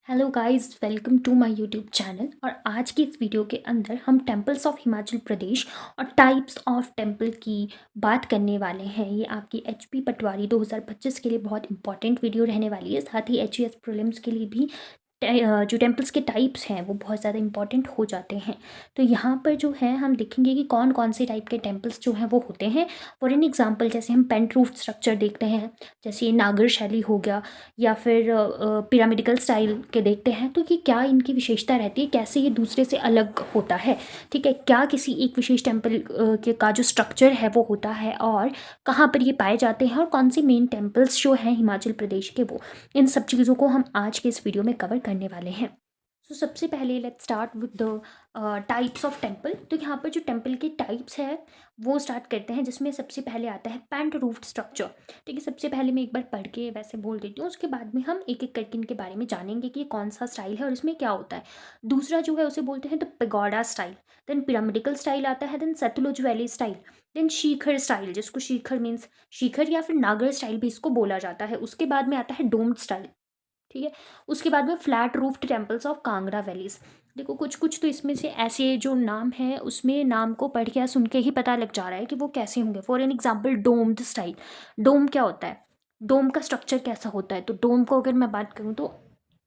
Hello guys, welcome to my YouTube channel. और आज की इस वीडियो के अंदर हम टेम्पल्स ऑफ हिमाचल प्रदेश और टाइप्स ऑफ टेम्पल की बात करने वाले हैं। ये आपकी एचपी पटवारी 2025 के लिए बहुत इंपॉर्टेंट वीडियो रहने वाली है। साथ ही एचईएस प्रीलिम्स के लिए भी जो टेम्पल्स के टाइप्स हैं वो बहुत ज़्यादा इंपॉर्टेंट हो जाते हैं। तो यहाँ पर जो है हम देखेंगे कि कौन कौन से टाइप के टेम्पल्स जो हैं वो होते हैं। फॉर एन एग्जांपल, जैसे हम पेंट रूफ स्ट्रक्चर देखते हैं, जैसे ये नागर शैली हो गया, या फिर पिरामिडिकल स्टाइल के देखते हैं। तो ये क्या इनकी विशेषता रहती है, कैसे ये दूसरे से अलग होता है, ठीक है। क्या किसी एक विशेष टेम्पल के का जो स्ट्रक्चर है वो होता है, और कहाँ पर ये पाए जाते हैं, और कौन सी मेन टेम्पल्स जो हैं हिमाचल प्रदेश के, वो इन सब चीज़ों को हम आज के इस वीडियो में कवर करने वाले हैं। तो सबसे पहले let's start with the types of temple. तो यहाँ पर जो टेम्पल के टाइप्स है वो स्टार्ट करते हैं, जिसमें सबसे पहले आता है पेंट रूफ्ड स्ट्रक्चर। ठीक है, सबसे पहले मैं एक बार पढ़ के वैसे बोल देती हूँ, उसके बाद में हम एक एक करके इनके बारे में जानेंगे कि ये कौन सा स्टाइल है और इसमें क्या होता है। दूसरा जो है उसे बोलते हैं the pagoda style. Then pyramidical style आता है, then Sutlej valley style, then shikhara style, जिसको शिखर मीन्स शिखर या फिर नागर स्टाइल भी इसको बोला जाता है। उसके बाद में आता है डोम्ड स्टाइल, ठीक है। उसके बाद में flat roofed temples of Kangra valleys. देखो, कुछ कुछ तो इसमें से ऐसे जो नाम है उसमें नाम को पढ़ के या सुन के ही पता लग जा रहा है कि वो कैसे होंगे। For an example, domed style. Dome क्या होता है, डोम का स्ट्रक्चर कैसा होता है, तो डोम को अगर मैं बात करूँ तो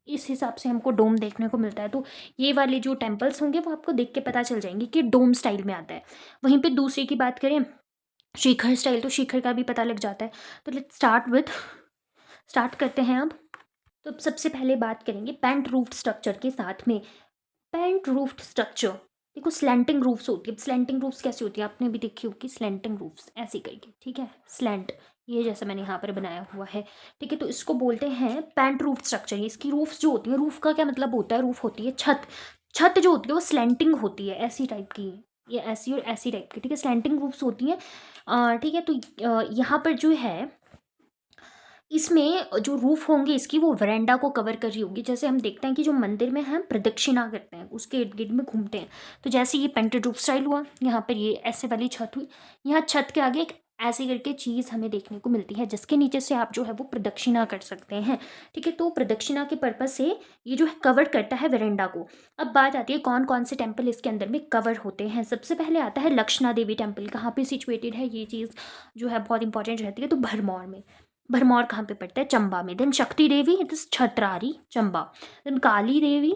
इस हिसाब से हमको डोम देखने को मिलता है। तो ये वाले जो टेम्पल्स होंगे वो आपको देख के पता चल जाएंगे कि डोम स्टाइल में आता है। वहीं पे दूसरे की बात करें, शिखर स्टाइल, तो शिखर का भी पता लग जाता है। तो लेट्स स्टार्ट करते हैं अब। तो अब सबसे पहले बात करेंगे पेंट रूफ्ड स्ट्रक्चर के साथ में। पेंट रूफ्ड स्ट्रक्चर, देखो स्लैंटिंग रूफ्स होती है। स्लैंटिंग रूफ्स कैसी होती है, आपने भी देखी होगी स्लैंटिंग रूफ्स ऐसे करके, ठीक है। स्लैंट, ये जैसा मैंने यहाँ पर बनाया हुआ है, ठीक है। तो इसको बोलते हैं पेंट रूफ्ड स्ट्रक्चर। इसकी रूफ्स जो होती है, रूफ का क्या मतलब होता है, रूफ होती है छत। छत जो होती है वो स्लैंटिंग होती है, ऐसी टाइप की, ये ऐसी और ऐसी टाइप की, ठीक है। स्लैंटिंग रूफ्स होती हैं, ठीक है। तो यहाँ पर जो है, इसमें जो रूफ होंगे इसकी, वो वरांडा को कवर कर रही होगी। जैसे हम देखते हैं कि जो मंदिर में हम प्रदक्षिणा करते हैं उसके इर्द गिर्द में घूमते हैं, तो जैसे ये पेंटेड रूफ स्टाइल हुआ, यहाँ पर ये ऐसे वाली छत हुई, यहाँ छत के आगे एक ऐसे करके चीज़ हमें देखने को मिलती है, जिसके नीचे से आप जो है वो प्रदक्षिणा कर सकते हैं, ठीक है। तो प्रदक्षिणा के पर्पज से ये जो है कवर करता है वरांडा को। अब बात आती है कौन कौन से टेम्पल इसके अंदर में कवर होते हैं। सबसे पहले आता है लक्षणा देवी टेम्पल। कहाँ पे सिचुएटेड है ये चीज़ जो है बहुत इंपॉर्टेंट रहती है, तो भरमौर में। भरमौर कहाँ पे पड़ता है, चंबा में। देन शक्ति देवी, इट इज छतरारी, चंबा। देन काली देवी,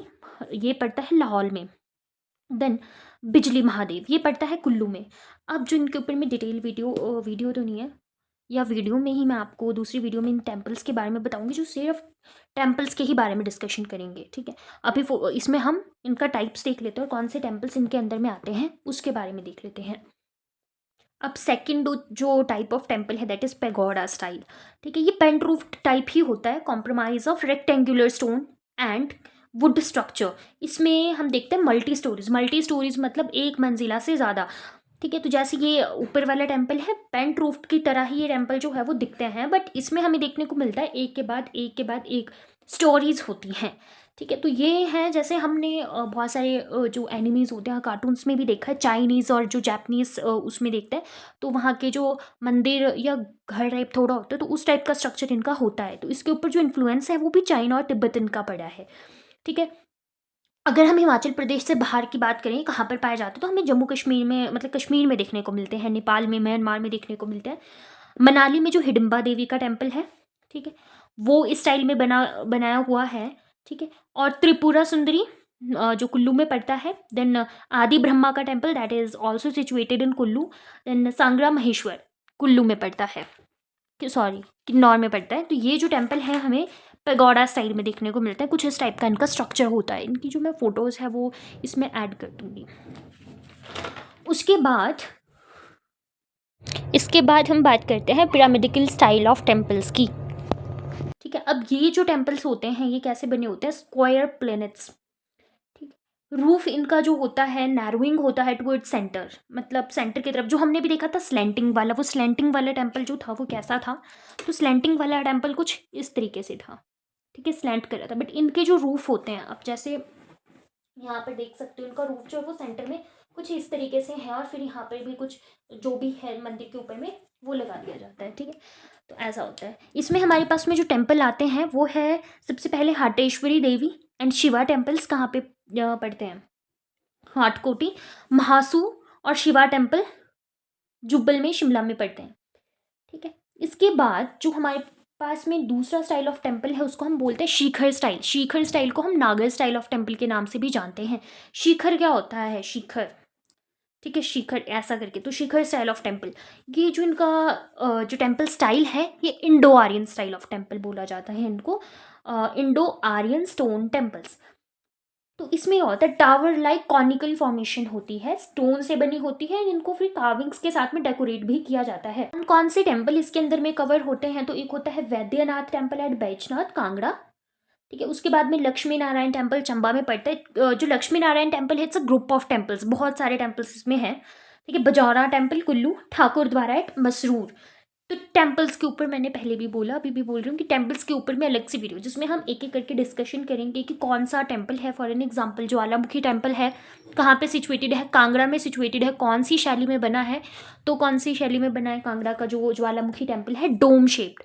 ये पड़ता है लाहौल में। देन बिजली महादेव, ये पड़ता है कुल्लू में। अब जो इनके ऊपर में डिटेल वीडियो तो नहीं है, या वीडियो में ही मैं आपको दूसरी वीडियो में इन टेम्पल्स के बारे में बताऊंगी, जो सिर्फ टेम्पल्स के ही बारे में डिस्कशन करेंगे, ठीक है। अभी इसमें हम इनका टाइप्स देख लेते हैं, और कौन से टेम्पल्स इनके अंदर में आते हैं उसके बारे में देख लेते हैं। अब सेकंड जो टाइप ऑफ टेम्पल है दैट इज पेगोडा स्टाइल, ठीक है। ये पेंट रूफ टाइप ही होता है, compromise of rectangular stone and would structure. इसमें हम देखते हैं मल्टी स्टोरीज मतलब एक मंजिला से ज़्यादा, ठीक है। तो जैसे ये ऊपर वाला टेम्पल है, पेंट रूफ की तरह ही ये टेम्पल जो है वो दिखते हैं, बट इसमें हमें देखने को मिलता है एक के बाद एक के बाद एक स्टोरीज होती हैं, ठीक है। तो ये है, जैसे हमने बहुत सारे जो एनिमीज होते हैं कार्टून्स में भी देखा है, चाइनीज़ और जो जापानीज़ उसमें देखते हैं, तो वहाँ के जो मंदिर या घर टाइप थोड़ा होता है, तो उस टाइप का स्ट्रक्चर इनका होता है। तो इसके ऊपर जो इन्फ्लुएंस है वो भी चाइना और तिब्बत इनका पड़ा है, ठीक है। अगर हम हिमाचल प्रदेश से बाहर की बात करें कहाँ पर पाए जाते हैं, तो हमें जम्मू कश्मीर में, मतलब कश्मीर में देखने को मिलते हैं, नेपाल में, म्यांमार में देखने को मिलते हैं। मनाली में जो हिडिंबा देवी का टेम्पल है, ठीक है, वो इस स्टाइल में बनाया हुआ है, ठीक है। और त्रिपुरा सुंदरी जो कुल्लू में पड़ता है। देन आदि ब्रह्मा का temple that is also situated in Kullu. Then Sangra Maheshwar Kullu में पड़ता है, सॉरी किन्नौर में पड़ता है। तो ये जो टेम्पल है हमें पेगोडा स्टाइल में देखने को मिलता है, कुछ इस टाइप का इनका स्ट्रक्चर होता है। इनकी जो मैं फोटोज़ है वो इसमें ऐड कर दूंगी। उसके बाद इसके बाद हम बात करते हैं पिरामिडिकल स्टाइल ऑफ टेम्पल्स की, ठीक है। अब ये जो टेम्पल्स होते हैं ये कैसे बने होते हैं, स्क्वायर प्लेनेट्स, ठीक है। रूफ इनका जो होता है नैरोइंग होता है टुवर्ड सेंटर, मतलब सेंटर की तरफ। जो हमने भी देखा था स्लैंटिंग वाला, वो स्लैंटिंग वाला टेम्पल जो था वो कैसा था, तो स्लैंटिंग वाला टेम्पल कुछ इस तरीके से था, ठीक है, स्लैंट कर रहा था। बट इनके जो रूफ होते हैं, अब जैसे यहाँ पर देख सकते हो, इनका रूफ जो है वो सेंटर में कुछ इस तरीके से है, और फिर यहाँ पर भी कुछ जो भी है मंदिर के ऊपर में वो लगा दिया जाता है, ठीक है। तो ऐसा होता है। इसमें हमारे पास में जो टेम्पल आते हैं वो है सबसे पहले हाटेश्वरी देवी, एंड शिवा टेम्पल्स कहाँ पे पड़ते हैं? हाटकोटी, महासू और शिवा टेम्पल जुब्बल में, शिमला में पड़ते हैं। ठीक है, इसके बाद जो हमारे पास में दूसरा स्टाइल ऑफ टेम्पल है उसको हम बोलते हैं शिखर स्टाइल। शिखर स्टाइल को हम नागर स्टाइल ऑफ टेम्पल के नाम से भी जानते हैं। शिखर क्या होता है? शिखर, ठीक है, शिखर ऐसा करके, तो शिखर स्टाइल ऑफ टेम्पल, ये जो इनका जो टेम्पल स्टाइल है ये Indo Aryan style of temple बोला जाता है इनको, इंडो आर्यन स्टोन टेम्पल्स। तो इसमें क्या होता है, टावर लाइक कॉनिकल फॉर्मेशन होती है, स्टोन से बनी होती है, इनको फिर कार्विंग्स के साथ में डेकोरेट भी किया जाता है। कौन से टेम्पल इसके अंदर में कवर होते हैं? तो एक होता है वैद्यनाथ टेम्पल एट बैजनाथ कांगड़ा, ठीक है। उसके बाद में लक्ष्मी नारायण टेम्पल चंबा में पड़ता है। जो लक्ष्मी नारायण टेम्पल है it's a group of temples, बहुत सारे टेम्पल्स इसमें हैं, ठीक है। बजौरा टेम्पल कुल्लू, ठाकुर द्वारा एट मसरूर। तो टेम्पल्स के ऊपर मैंने पहले भी बोला, अभी भी बोल रही हूँ कि टेम्पल्स के ऊपर में अलग से वीडियो जिसमें हम एक एक करके डिस्कशन करेंगे कि कौन सा टेम्पल है। For an example Jwalamukhi temple है, कहाँ पे सिचुएटेड है? कांगड़ा में सिचुएटेड है। कौन सी शैली में बना है? तो कौन सी शैली में बना है कांगड़ा का जो ज्वालामुखी टेम्पल है? डोम शेप्ड,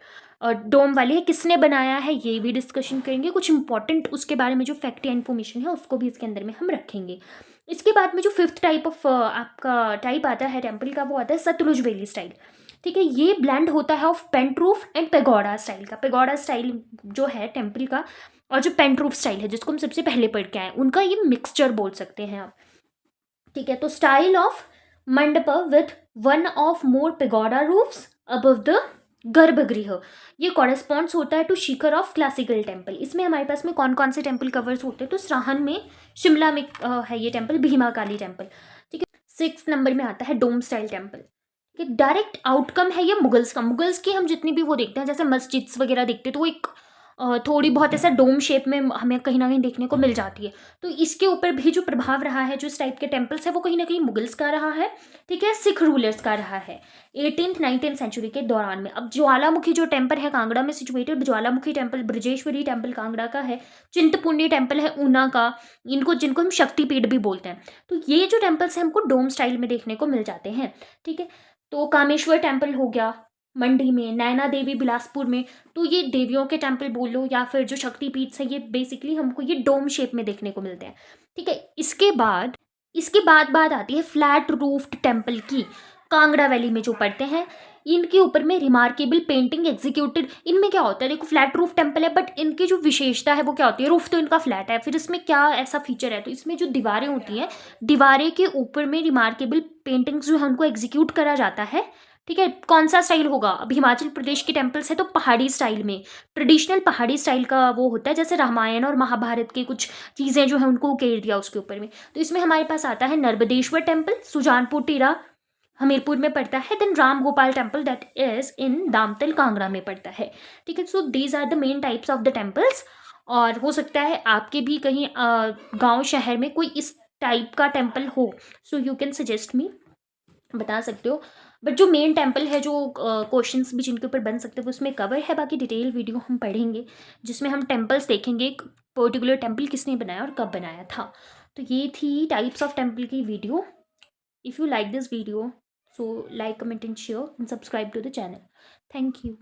डोम वाली है। किसने बनाया है ये भी डिस्कशन करेंगे। कुछ इंपॉर्टेंट उसके बारे में जो फैक्ट या इन्फॉर्मेशन है उसको भी इसके अंदर में हम रखेंगे। इसके बाद में जो फिफ्थ टाइप ऑफ आपका टाइप आता है टेम्पल का, वो आता है सतलुज वैली स्टाइल, ठीक है। ये ब्लेंड होता है ऑफ पेंटरूफ एंड पेगोडा स्टाइल का। पेगोडा स्टाइल जो है टेम्पल का और जो पेंटरूफ स्टाइल है जिसको हम सबसे पहले पढ़ के आए, उनका ये मिक्सचर बोल सकते हैं आप, ठीक है। तो style of mandapa with one of more pagoda roofs above the garbhagriha, ये कॉरेस्पॉन्ड्स होता है to shikhara of classical temple. इसमें हमारे पास में कौन कौन से टेम्पल कवर्स होते हैं? तो सराहन में, शिमला में है ये टेम्पल, भीमा काली टेम्पल, ठीक है। 6 नंबर में आता है डोम स्टाइल टेम्पल। कि डायरेक्ट आउटकम है ये मुगल्स का। मुगल्स की हम जितनी भी वो देखते हैं जैसे मस्जिद्स वगैरह देखते हैं तो वो एक थोड़ी बहुत ऐसा डोम शेप में हमें कहीं ना कहीं देखने को मिल जाती है। तो इसके ऊपर भी जो प्रभाव रहा है, जो इस टाइप के टेम्पल्स है, वो कहीं ना कहीं मुगल्स का रहा है, ठीक है, सिख रूलर्स का रहा है 18th 19th सेंचुरी के दौरान में। अब ज्वालामुखी जो टेम्पल है कांगड़ा में सिचुएटेड, ज्वालामुखी टेम्पल, ब्रजेश्वरी टेम्पल कांगड़ा का है, चिंतपूर्णी टेम्पल है ऊना का, इनको जिनको हम शक्तिपीठ भी बोलते हैं। तो ये जो टेम्पल्स हैं हमको डोम स्टाइल में देखने को मिल जाते हैं, ठीक है। तो कामेश्वर टेम्पल हो गया मंडी में, नैना देवी बिलासपुर में, तो ये देवियों के टेम्पल बोलो या फिर जो शक्तिपीठ है, ये बेसिकली हमको ये डोम शेप में देखने को मिलते हैं, ठीक है। इसके बाद बात आती है फ्लैट रूफ्ड टेम्पल की, कांगड़ा वैली में जो पड़ते हैं। इनके ऊपर में रिमार्केबल पेंटिंग एग्जीक्यूटेड। इनमें क्या होता है, देखो फ्लैट रूफ टेम्पल है बट इनकी जो विशेषता है वो क्या होती है, रूफ तो इनका फ्लैट है, फिर इसमें क्या ऐसा फीचर है, तो इसमें जो दीवारें होती हैं, दीवारें के ऊपर में रिमार्केबल पेंटिंग्स जो है उनको एग्जीक्यूट करा जाता है, ठीक है। कौन सा स्टाइल होगा? अब हिमाचल प्रदेश के टेम्पल्स है तो पहाड़ी स्टाइल में, ट्रेडिशनल पहाड़ी स्टाइल का वो होता है, जैसे रामायण और महाभारत के कुछ चीज़ें जो है उनको उकेर दिया उसके ऊपर में। तो इसमें हमारे पास आता है नर्मदेश्वर टेम्पल, सुजानपुर टीरा हमीरपुर में पड़ता है, then Ram Gopal temple that is in Damtal Kangra में पड़ता है, ठीक है। So these are the main types of the temples. और हो सकता है आपके भी कहीं गांव शहर में कोई इस टाइप का टेम्पल हो, so you can suggest me, बता सकते हो। बट जो मेन टेम्पल है, जो क्वेश्चंस भी जिनके ऊपर बन सकते हैं वो उसमें कवर है। बाकी डिटेल वीडियो हम पढ़ेंगे जिसमें हम टेम्पल्स देखेंगे, एक पर्टिकुलर टेम्पल किसने बनाया और कब बनाया था। तो ये थी टाइप्स ऑफ टेम्पल की video. If you like this video, so like, comment and share and subscribe to the channel. Thank you.